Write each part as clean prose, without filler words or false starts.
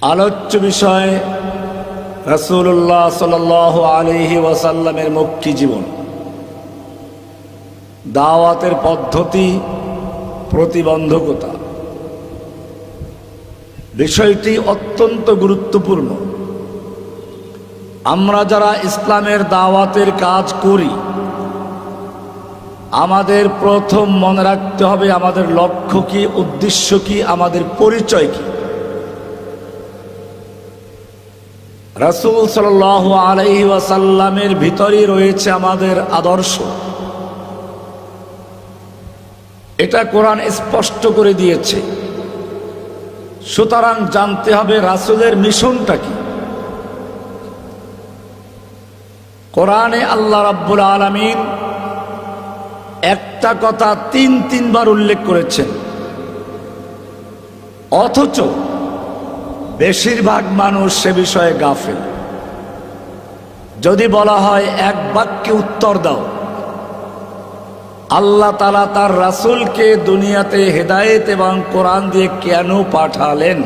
আলোচ্য বিষয় রাসূলুল্লাহ সাল্লাল্লাহু আলাইহি ওয়াসাল্লামের মক্কি জীবন, দাওয়াতের পদ্ধতি, প্রতিবন্ধকতা। বিষয়টি অত্যন্ত গুরুত্বপূর্ণ। আমরা যারা ইসলামের দাওয়াতের কাজ করি, আমাদের প্রথম মনে রাখতে হবে আমাদের লক্ষ্য কি, উদ্দেশ্য কি, আমাদের পরিচয় কি। রাসূল সাল্লাল্লাহু আলাইহি ওয়াসাল্লামের ভিতরেই রয়েছে আমাদের আদর্শ। এটা কোরআন স্পষ্ট করে দিয়েছে। সুতরাং জানতে হবে রাসূলের মিশনটা কি। কোরআনে আল্লাহ রাব্বুল আলামিন একটা কথা তিনবার উল্লেখ করেছেন, অথচ বেশিরভাগ মানুষ সে বিষয়ে গাফেল। যদি বলা হয় এক বাক্যে উত্তর দাও, আল্লাহ তাআলা তার রাসূলকে দুনিয়াতে হেদায়েত এবং কোরআন দিয়ে কেন পাঠালেন,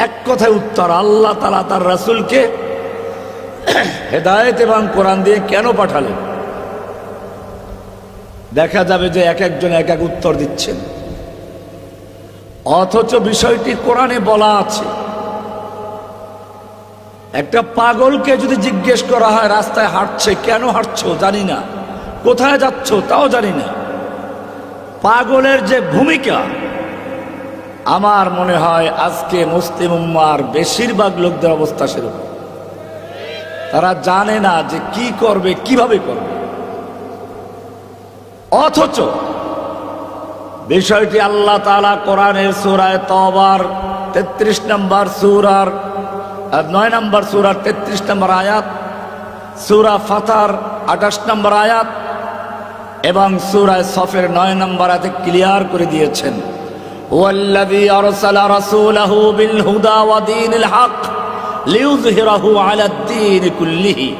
এক কথায় উত্তর, আল্লাহ তাআলা তার রাসূলকে হেদায়েত এবং কোরআন দিয়ে কেন পাঠালেন। দেখা যাবে যে এক একজন এক এক উত্তর দিচ্ছেন, অথচ বিষয়টি কোরআনে বলা আছে। একটা পাগলকে যদি জিজ্ঞেস করা হয় রাস্তায় হাঁটছে, কেন হাঁটছো জানি না, কোথায় যাচ্ছ তাও জানি না, পাগলের যে ভূমিকা, আমার মনে হয় আজকে মুসলিম উম্মার বেশিরভাগ লোকদের অবস্থা সেরকম। তারা জানে না যে কি করবে, কিভাবে করবে। অথচ বিষয়টি আল্লাহ তাআলা কোরআনের সূরা তওবার 33 নম্বর সূরার 9 নম্বর সূরার 33 নম্বর আয়াত, সূরা ফাতর 28 নম্বর আয়াত এবং সূরা সফের 9 নম্বর আয়াতে ক্লিয়ার করে দিয়েছেন, ওয়াল্লাযী আরসালা রাসূলাহু বিল হুদা ওয়া দীনিল হক লিইয়ুযহিরাহু আলাদ দীন কুল্লিহি।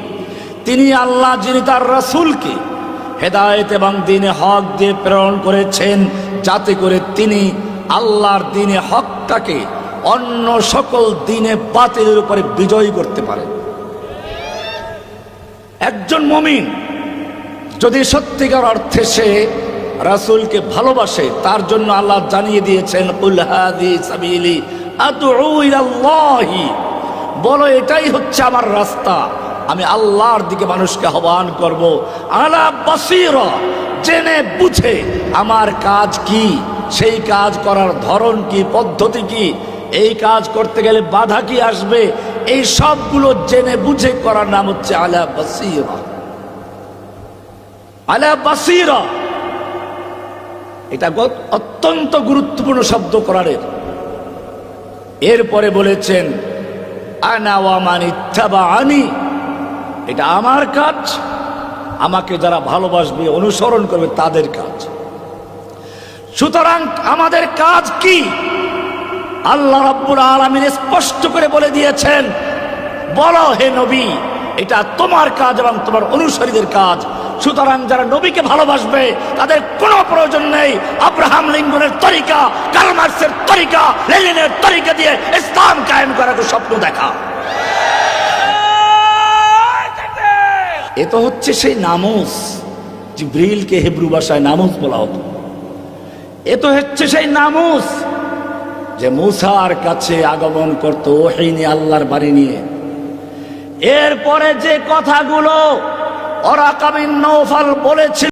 তিনি আল্লাহ, যিনি তার রাসূলকে হেদায়েত এবং দ্বীনে হক দিয়ে প্রেরণ করেছেন, যাতে করে তিনি আল্লাহর দ্বীনে হকটাকে অন্য সকল দ্বীনে বাতিলের উপরে বিজয়ী করতে পারেন। একজন মুমিন যদি সত্যিকার অর্থে সে রাসূলকে ভালোবাসে, তার জন্য আল্লাহ জানিয়ে দিয়েছেন, কুল হাযিহি সাবিলি আদউ ইলাল্লাহি, বলো এটাই হচ্ছে আমার রাস্তা, আমি আল্লাহর দিকে মানুষকে আহ্বান করব। আলা বাসীরা, জেনে বুঝে আমার কাজ কি, সেই কাজ করার ধরন কি, পদ্ধতি কি, এই কাজ করতে গেলে বাধা কি আসবে, এই সবগুলো জেনে বুঝে করার নাম হচ্ছে আলা বাসীরা। আলা বাসীরা এটা অত্যন্ত গুরুত্বপূর্ণ শব্দ কোরআনের। এরপরে বলেছেন আনা ওয়া মান ইত্তাবাআনি, এটা আমার কাজ, আমাকে যারা ভালোবাসবে, অনুসরণ করবে তাদের কাজ। সুতরাং আমাদের কাজ কি, আল্লাহ রাব্বুল আলামিন স্পষ্ট করে বলে দিয়েছেন, বলো হে নবী, এটা তোমার কাজ এবং তোমার অনুসারীদের কাজ। সুতরাং যারা নবীকে ভালোবাসবে তাদের কোনো প্রয়োজন নেই আব্রাহাম লিঙ্কনের তরিকা, কার্ল মার্কসের তরিকা, লেনিনের তরিকা দিয়ে ইসলাম কায়েম করার স্বপ্ন দেখা। এ তো হচ্ছে সেই নামুস, জিবরিলকে হিব্রু ভাষায় নামুস বলা হতো। এ তো হচ্ছে সেই নামুস যে মুসার কাছে আগমন করত ওহী নিয়ে, আল্লাহর বাণী নিয়ে। এরপরে যে কথাগুলো ওরাকা বিন নওফাল বলেছিল,